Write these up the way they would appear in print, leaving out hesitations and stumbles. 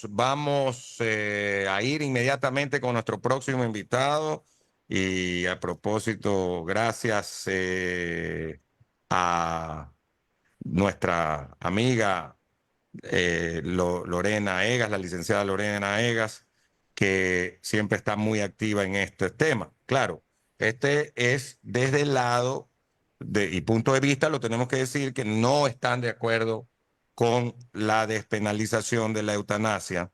vamos a ir inmediatamente con nuestro próximo invitado. Y a propósito, gracias a nuestra amiga Lorena Egas, la licenciada Lorena Egas, que siempre está muy activa en este tema. Claro, este es desde el lado y punto de vista, lo tenemos que decir, que no están de acuerdo con la despenalización de la eutanasia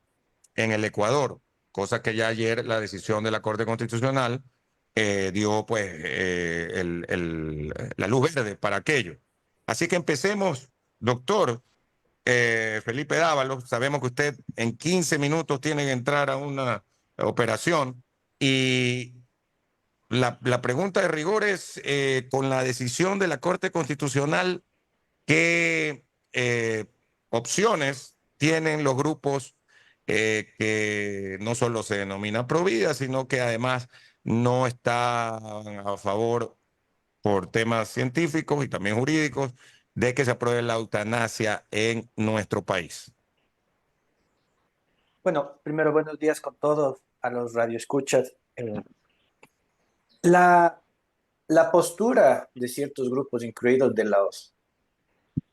en el Ecuador, cosa que ya ayer la decisión de la Corte Constitucional dio pues la luz verde para aquello. Así que empecemos, doctor. Felipe Dávalos, sabemos que usted en 15 minutos tiene que entrar a una operación y la pregunta de rigor es, con la decisión de la Corte Constitucional, ¿qué opciones tienen los grupos que no solo se denominan Provida, sino que además no están a favor por temas científicos y también jurídicos de que se apruebe la eutanasia en nuestro país? Bueno, primero buenos días con todos a los radioescuchas. La, la postura de ciertos grupos, incluidos de los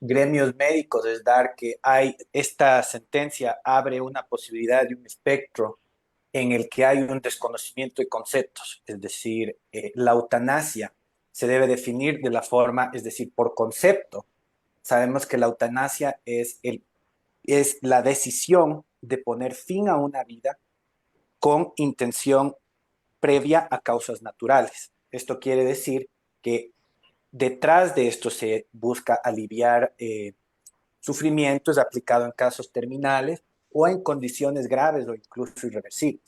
gremios médicos, es dar que esta sentencia abre una posibilidad y un espectro en el que hay un desconocimiento de conceptos, es decir, la eutanasia se debe definir de la forma, es decir, por concepto. Sabemos que la eutanasia es la decisión de poner fin a una vida con intención previa a causas naturales. Esto quiere decir que detrás de esto se busca aliviar sufrimientos aplicado en casos terminales o en condiciones graves o incluso irreversibles.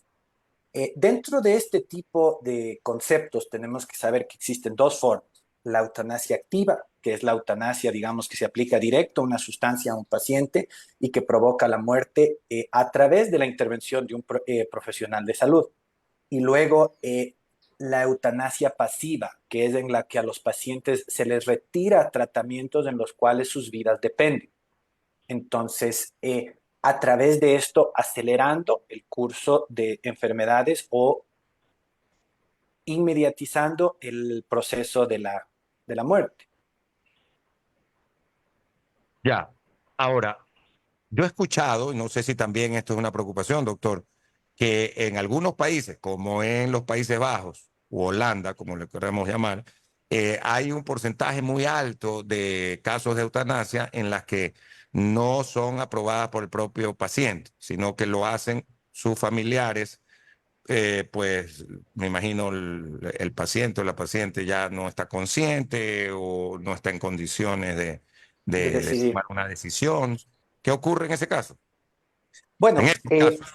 Dentro de este tipo de conceptos tenemos que saber que existen dos formas. La eutanasia activa, que es la eutanasia, digamos, que se aplica directo a una sustancia a un paciente y que provoca la muerte a través de la intervención de un profesional de salud. Y luego la eutanasia pasiva, que es en la que a los pacientes se les retira tratamientos en los cuales sus vidas dependen. Entonces, a través de esto, acelerando el curso de enfermedades o inmediatizando el proceso de la muerte. Ya. Ahora, yo he escuchado, y no sé si también esto es una preocupación, doctor, que en algunos países, como en los Países Bajos u Holanda, como le queremos llamar, hay un porcentaje muy alto de casos de eutanasia en las que no son aprobadas por el propio paciente, sino que lo hacen sus familiares. Pues me imagino el paciente o la paciente ya no está consciente o no está en condiciones De de decidir. tomar una decisión. ¿Qué ocurre en ese caso? En Bueno, estos casos.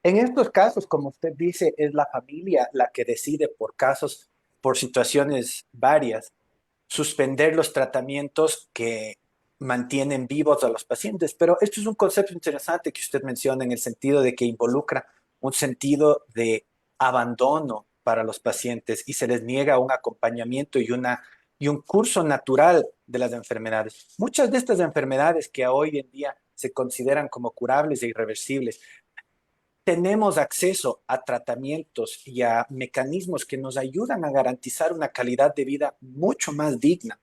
en estos casos, como usted dice, es la familia la que decide por casos, por situaciones varias, suspender los tratamientos que mantienen vivos a los pacientes. Pero esto es un concepto interesante que usted menciona en el sentido de que involucra un sentido de abandono para los pacientes y se les niega un acompañamiento y un curso natural de las enfermedades. Muchas de estas enfermedades que hoy en día se consideran como curables e irreversibles, tenemos acceso a tratamientos y a mecanismos que nos ayudan a garantizar una calidad de vida mucho más digna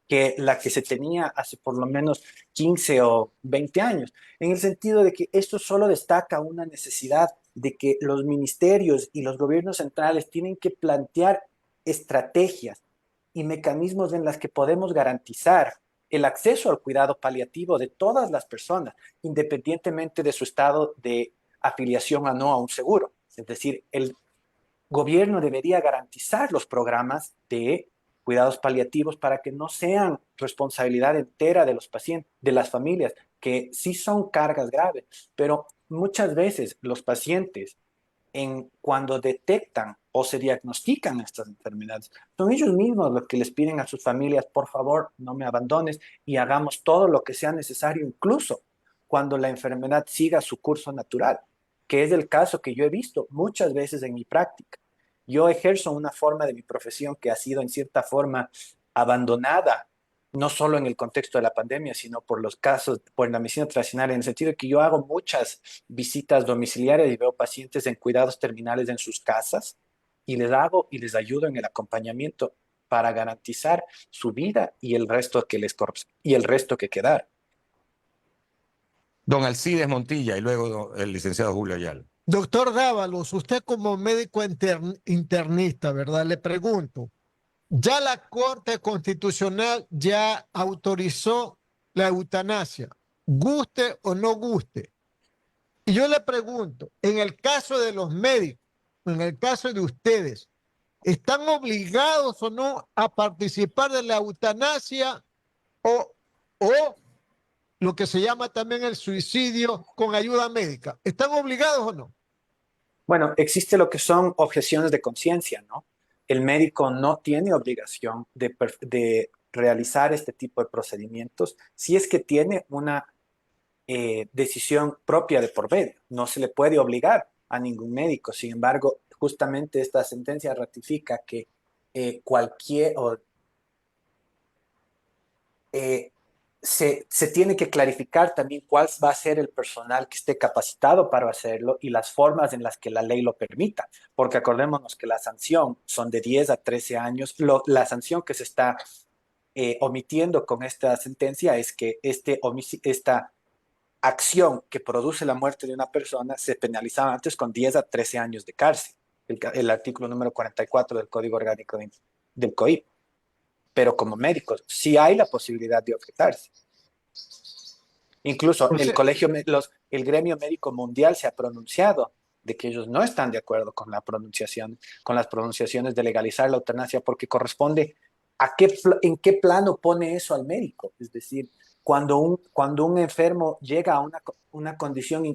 que la que se tenía hace por lo menos 15 o 20 años, en el sentido de que esto solo destaca una necesidad de que los ministerios y los gobiernos centrales tienen que plantear estrategias y mecanismos en las que podemos garantizar el acceso al cuidado paliativo de todas las personas, independientemente de su estado de afiliación o no a un seguro. Es decir, el gobierno debería garantizar los programas de cuidados paliativos para que no sean responsabilidad entera de los pacientes, de las familias, que sí son cargas graves, pero muchas veces los pacientes cuando detectan o se diagnostican estas enfermedades, son ellos mismos los que les piden a sus familias, por favor, no me abandones y hagamos todo lo que sea necesario, incluso cuando la enfermedad siga su curso natural, que es el caso que yo he visto muchas veces en mi práctica. Yo ejerzo una forma de mi profesión que ha sido en cierta forma abandonada no solo en el contexto de la pandemia, sino por los casos, por la medicina tradicional, en el sentido de que yo hago muchas visitas domiciliarias y veo pacientes en cuidados terminales en sus casas y les hago y les ayudo en el acompañamiento para garantizar su vida y el resto que les y el resto que quedar. Don Alcides Montilla y luego el licenciado Julio Ayala. Doctor Dávalos, usted como médico internista, ¿verdad? Le pregunto, ya la Corte Constitucional ya autorizó la eutanasia, guste o no guste. Y yo le pregunto, en el caso de los médicos, en el caso de ustedes, ¿están obligados o no a participar de la eutanasia o lo que se llama también el suicidio con ayuda médica? ¿Están obligados o no? Bueno, existe lo que son objeciones de conciencia, ¿no? El médico no tiene obligación de realizar este tipo de procedimientos si es que tiene una decisión propia de por medio. No se le puede obligar a ningún médico. Sin embargo, justamente esta sentencia ratifica que cualquier eh, se tiene que clarificar también cuál va a ser el personal que esté capacitado para hacerlo y las formas en las que la ley lo permita, porque acordémonos que la sanción son de 10 a 13 años. La sanción que se está omitiendo con esta sentencia es que esta acción que produce la muerte de una persona se penalizaba antes con 10 a 13 años de cárcel, el artículo número 44 del Código Orgánico del COIP. Pero como médicos sí hay la posibilidad de objetarse. Incluso O sea, el gremio médico mundial se ha pronunciado de que ellos no están de acuerdo con con las pronunciaciones de legalizar la eutanasia, porque corresponde en qué plano pone eso al médico. Es decir, cuando un enfermo llega a una condición,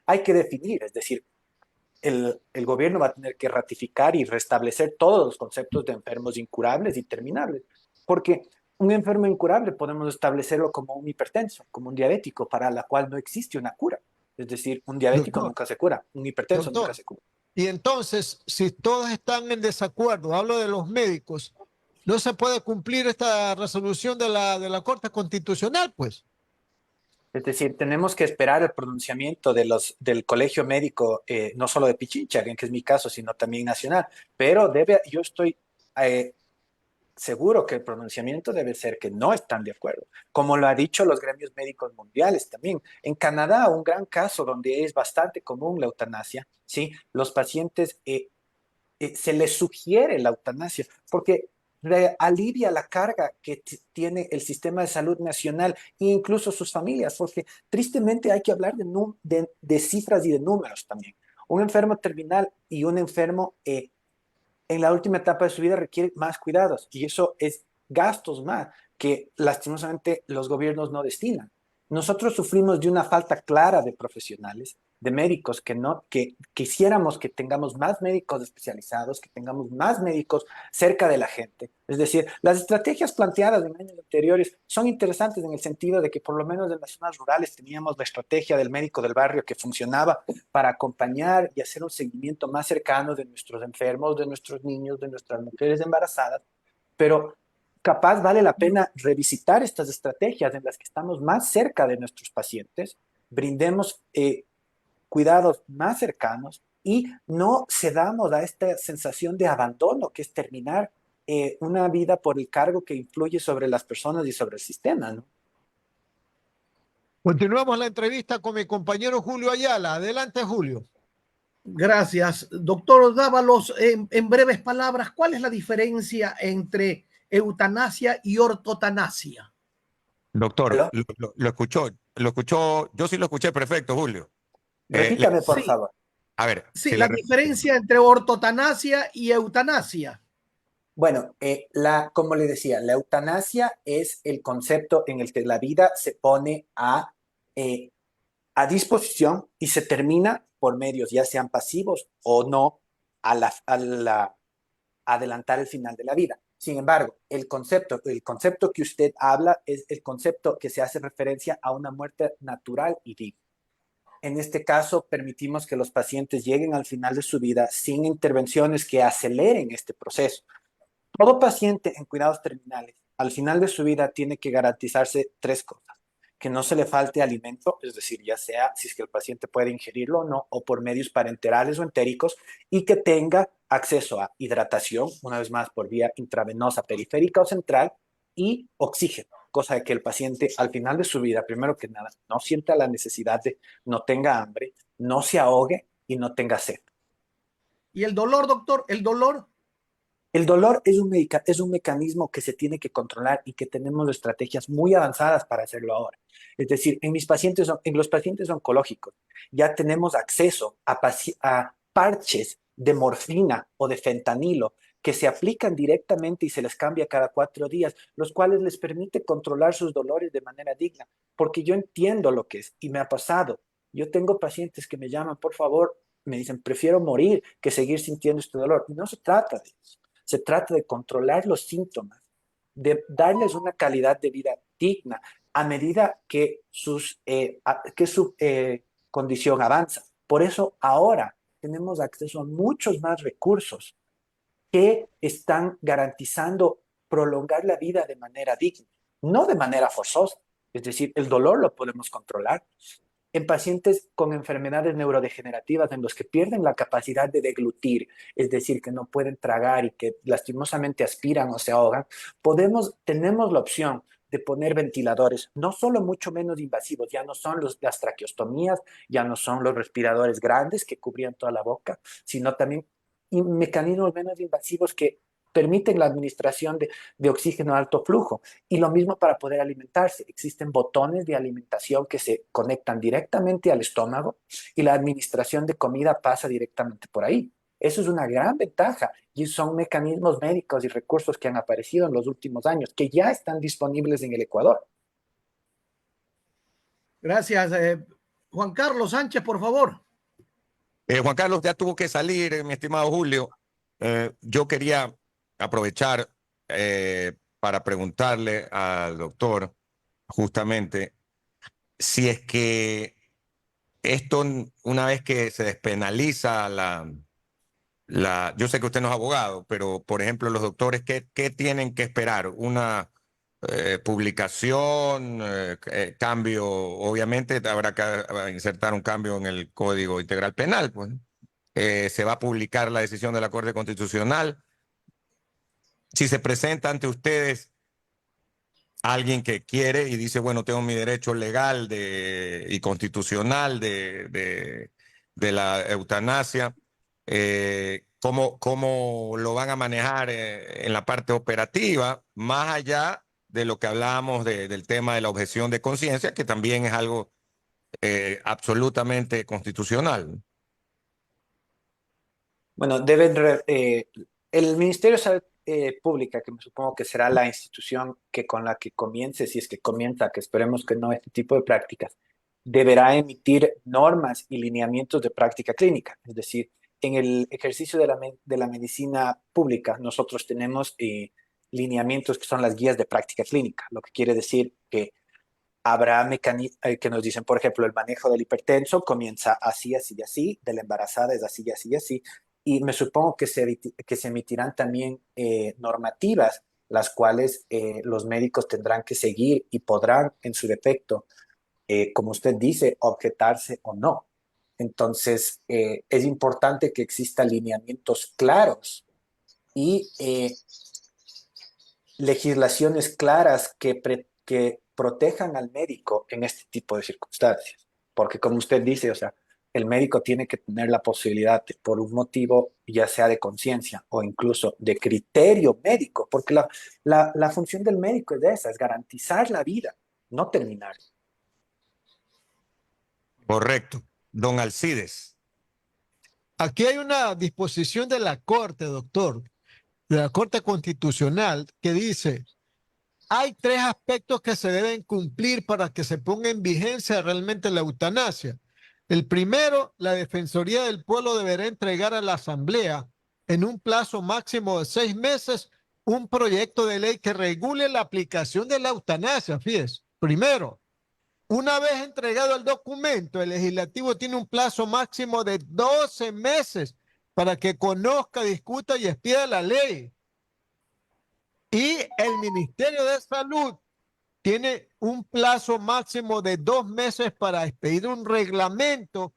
hay que definir, es decir, el gobierno va a tener que ratificar y restablecer todos los conceptos de enfermos incurables y terminables, porque un enfermo incurable podemos establecerlo como un hipertenso, como un diabético, para la cual no existe una cura. Es decir, un diabético doctor, nunca se cura, un hipertenso nunca doctor, se cura. y entonces, si todos están en desacuerdo, hablo de los médicos, no se puede cumplir esta resolución de la Corte Constitucional, pues. Es decir, tenemos que esperar el pronunciamiento del Colegio Médico, no solo de Pichincha, que es mi caso, sino también nacional. Pero yo estoy eh, seguro que el pronunciamiento debe ser que no están de acuerdo, como lo ha dicho los gremios médicos mundiales también. En Canadá, un gran caso donde es bastante común la eutanasia, ¿sí? Los pacientes se les sugiere la eutanasia porque alivia la carga que tiene el sistema de salud nacional e incluso sus familias, porque tristemente hay que hablar de cifras y de números también. Un enfermo terminal y un enfermo en la última etapa de su vida requiere más cuidados y eso es gastos más que lastimosamente los gobiernos no destinan. Nosotros sufrimos de una falta clara de profesionales, de médicos que quisiéramos que tengamos más médicos especializados, que tengamos más médicos cerca de la gente. Es decir, las estrategias planteadas en años anteriores son interesantes en el sentido de que por lo menos en las zonas rurales teníamos la estrategia del médico del barrio que funcionaba para acompañar y hacer un seguimiento más cercano de nuestros enfermos, de nuestros niños, de nuestras mujeres embarazadas, pero capaz vale la pena revisitar estas estrategias en las que estamos más cerca de nuestros pacientes, brindemos cuidados más cercanos y no cedamos a esta sensación de abandono que es terminar una vida por el cargo que influye sobre las personas y sobre el sistema, ¿no? Continuamos la entrevista con mi compañero Julio Ayala. Adelante, Julio. Gracias. Doctor Dávalos, en breves palabras, ¿cuál es la diferencia entre eutanasia y ortotanasia? Doctor, ¿Aló? lo escuchó, yo sí lo escuché perfecto, Julio. Repítame, por Sí, favor. A ver, sí, si le la repito. diferencia entre ortotanasia y eutanasia. Bueno, como le decía, la eutanasia es el concepto en el que la vida se pone eh, a disposición y se termina por medios, ya sean pasivos o no, adelantar el final de la vida. Sin embargo, el concepto que usted habla es el concepto que se hace referencia a una muerte natural y digna. En este caso, permitimos que los pacientes lleguen al final de su vida sin intervenciones que aceleren este proceso. Todo paciente en cuidados terminales al final de su vida tiene que garantizarse tres cosas. Que no se le falte alimento, es decir, ya sea si es que el paciente puede ingerirlo o no, o por medios parenterales o entéricos, y que tenga acceso a hidratación, una vez más por vía intravenosa, periférica o central, y oxígeno, cosa de que el paciente al final de su vida, primero que nada, no sienta la necesidad de, no tenga hambre, no se ahogue y no tenga sed. ¿Y el dolor, doctor? ¿El dolor? El dolor es un mecanismo que se tiene que controlar y que tenemos estrategias muy avanzadas para hacerlo ahora. Es decir, en los pacientes oncológicos ya tenemos acceso a parches de morfina o de fentanilo que se aplican directamente y se les cambia cada 4 días, los cuales les permite controlar sus dolores de manera digna, porque yo entiendo lo que es y me ha pasado. Yo tengo pacientes que me llaman, por favor, me dicen, prefiero morir que seguir sintiendo este dolor. Y no se trata de eso. Se trata de controlar los síntomas, de darles una calidad de vida digna a medida que su condición avanza. Por eso ahora tenemos acceso a muchos más recursos que están garantizando prolongar la vida de manera digna, no de manera forzosa. Es decir, el dolor lo podemos controlar. En pacientes con enfermedades neurodegenerativas en los que pierden la capacidad de deglutir, es decir, que no pueden tragar y que lastimosamente aspiran o se ahogan, tenemos la opción de poner ventiladores, no solo mucho menos invasivos, ya no son las traqueostomías, ya no son los respiradores grandes que cubrían toda la boca, sino también mecanismos menos invasivos que permiten la administración de oxígeno a alto flujo. Y lo mismo para poder alimentarse. Existen botones de alimentación que se conectan directamente al estómago y la administración de comida pasa directamente por ahí. Eso es una gran ventaja y son mecanismos médicos y recursos que han aparecido en los últimos años, que ya están disponibles en el Ecuador. Gracias. Juan Carlos Sánchez, por favor. Juan Carlos ya tuvo que salir, mi estimado Julio. Yo quería aprovechar para preguntarle al doctor justamente si es que esto, una vez que se despenaliza yo sé que usted no es abogado, pero por ejemplo los doctores, ¿qué tienen que esperar? ¿Una publicación, cambio? Obviamente habrá que insertar un cambio en el Código Integral Penal, pues. Se va a publicar la decisión de la Corte Constitucional. Si se presenta ante ustedes alguien que quiere y dice, bueno, tengo mi derecho legal y constitucional de la eutanasia, ¿cómo lo van a manejar en la parte operativa, más allá de lo que hablábamos del tema de la objeción de conciencia, que también es algo absolutamente constitucional? Bueno, el Ministerio de Salud Pública, que me supongo que será la institución con la que comience, si es que comienza, que esperemos que no, este tipo de prácticas, deberá emitir normas y lineamientos de práctica clínica. Es decir, en el ejercicio de la medicina pública, nosotros tenemos lineamientos que son las guías de práctica clínica, lo que quiere decir que habrá mecanismos que nos dicen, por ejemplo, el manejo del hipertenso comienza así, así y así, de la embarazada es así, así y así, y me supongo que se emitirán también normativas, las cuales los médicos tendrán que seguir y podrán, en su defecto, como usted dice, objetarse o no. Entonces, es importante que existan lineamientos claros y legislaciones claras que protejan al médico en este tipo de circunstancias. Porque como usted dice, o sea, el médico tiene que tener la posibilidad de, por un motivo ya sea de conciencia o incluso de criterio médico, porque la función del médico es esa, es garantizar la vida, no terminar. Correcto. Don Alcides. Aquí hay una disposición de la Corte, doctor, de la Corte Constitucional, que dice, hay tres aspectos que se deben cumplir para que se ponga en vigencia realmente la eutanasia. El primero, la Defensoría del Pueblo deberá entregar a la Asamblea en un plazo máximo de 6 meses un proyecto de ley que regule la aplicación de la eutanasia. Fíjese, primero, una vez entregado el documento, el legislativo tiene un plazo máximo de 12 meses para que conozca, discuta y expida la ley. Y el Ministerio de Salud tiene un plazo máximo de 2 meses para expedir un reglamento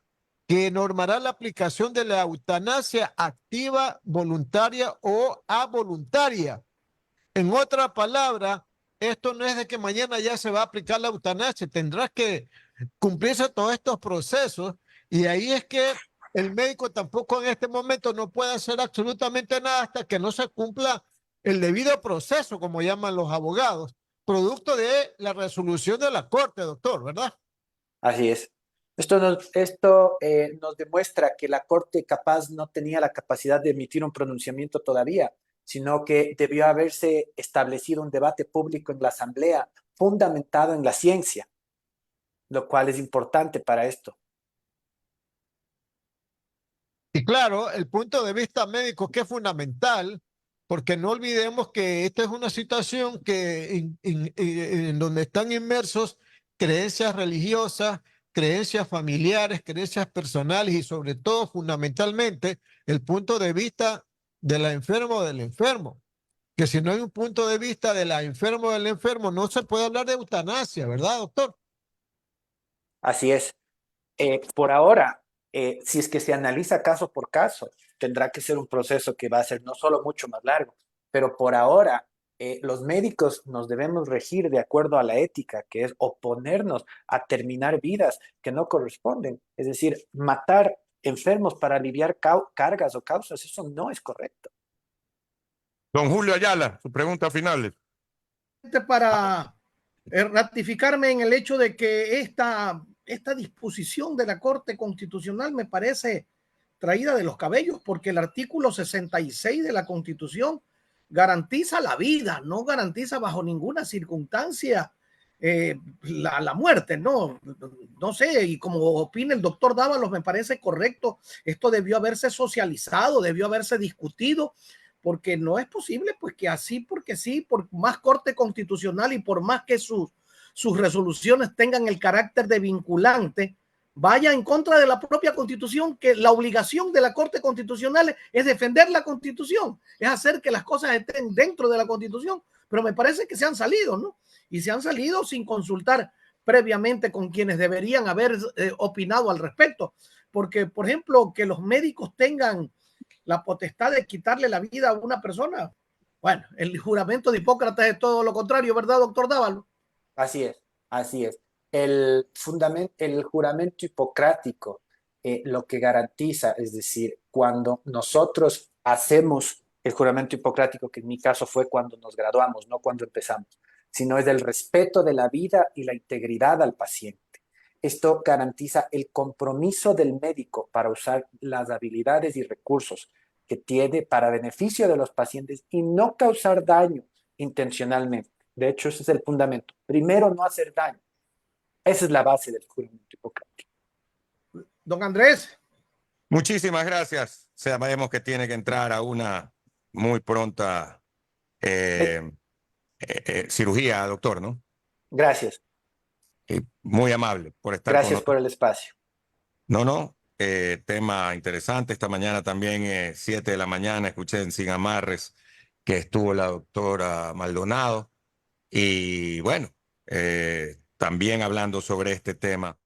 que normará la aplicación de la eutanasia activa, voluntaria o avoluntaria. En otra palabra, esto no es de que mañana ya se va a aplicar la eutanasia, tendrás que cumplirse todos estos procesos y ahí es que el médico tampoco en este momento no puede hacer absolutamente nada hasta que no se cumpla el debido proceso, como llaman los abogados, producto de la resolución de la Corte, doctor, ¿verdad? Así es. Esto nos demuestra que la Corte capaz no tenía la capacidad de emitir un pronunciamiento todavía, sino que debió haberse establecido un debate público en la Asamblea fundamentado en la ciencia, lo cual es importante para esto. Y claro, el punto de vista médico que es fundamental, porque no olvidemos que esta es una situación que en donde están inmersos creencias religiosas, creencias familiares, creencias personales y sobre todo fundamentalmente el punto de vista de la enferma o del enfermo. Que si no hay un punto de vista de la enferma o del enfermo, no se puede hablar de eutanasia, ¿verdad, doctor? Así es. Por ahora, si es que se analiza caso por caso, tendrá que ser un proceso que va a ser no solo mucho más largo, pero por ahora los médicos nos debemos regir de acuerdo a la ética, que es oponernos a terminar vidas que no corresponden. Es decir, matar enfermos para aliviar cargas o causas, eso no es correcto. Don Julio Ayala, su pregunta final. Para ratificarme en el hecho de que esta disposición de la Corte Constitucional me parece traída de los cabellos, porque el artículo 66 de la Constitución garantiza la vida, no garantiza bajo ninguna circunstancia la muerte, ¿no? No sé, y como opina el doctor Dávalos, me parece correcto. Esto debió haberse socializado, debió haberse discutido, porque no es posible pues que así porque sí, por más Corte Constitucional y por más que sus resoluciones tengan el carácter de vinculante, vaya en contra de la propia Constitución, que la obligación de la Corte Constitucional es defender la Constitución, es hacer que las cosas estén dentro de la Constitución, pero me parece que se han salido, ¿no? Y se han salido sin consultar previamente con quienes deberían haber opinado al respecto, porque, por ejemplo, que los médicos tengan la potestad de quitarle la vida a una persona. Bueno, el juramento de Hipócrates es todo lo contrario, ¿verdad, doctor Dávalo? Así es, así es. El juramento hipocrático lo que garantiza, es decir, cuando nosotros hacemos el juramento hipocrático, que en mi caso fue cuando nos graduamos, no cuando empezamos, sino es el respeto de la vida y la integridad al paciente. Esto garantiza el compromiso del médico para usar las habilidades y recursos que tiene para beneficio de los pacientes y no causar daño intencionalmente. De hecho, ese es el fundamento. Primero, no hacer daño. Esa es la base del juramento hipocrático. Don Andrés. Muchísimas gracias. Sabemos que tiene que entrar a una muy pronta cirugía, doctor, ¿no? Gracias. Muy amable por estar con Gracias nosotros. por el espacio. No. Tema interesante. Esta mañana también, 7 de la mañana, escuché en Sin Amarres que estuvo la doctora Maldonado. Y bueno, también hablando sobre este tema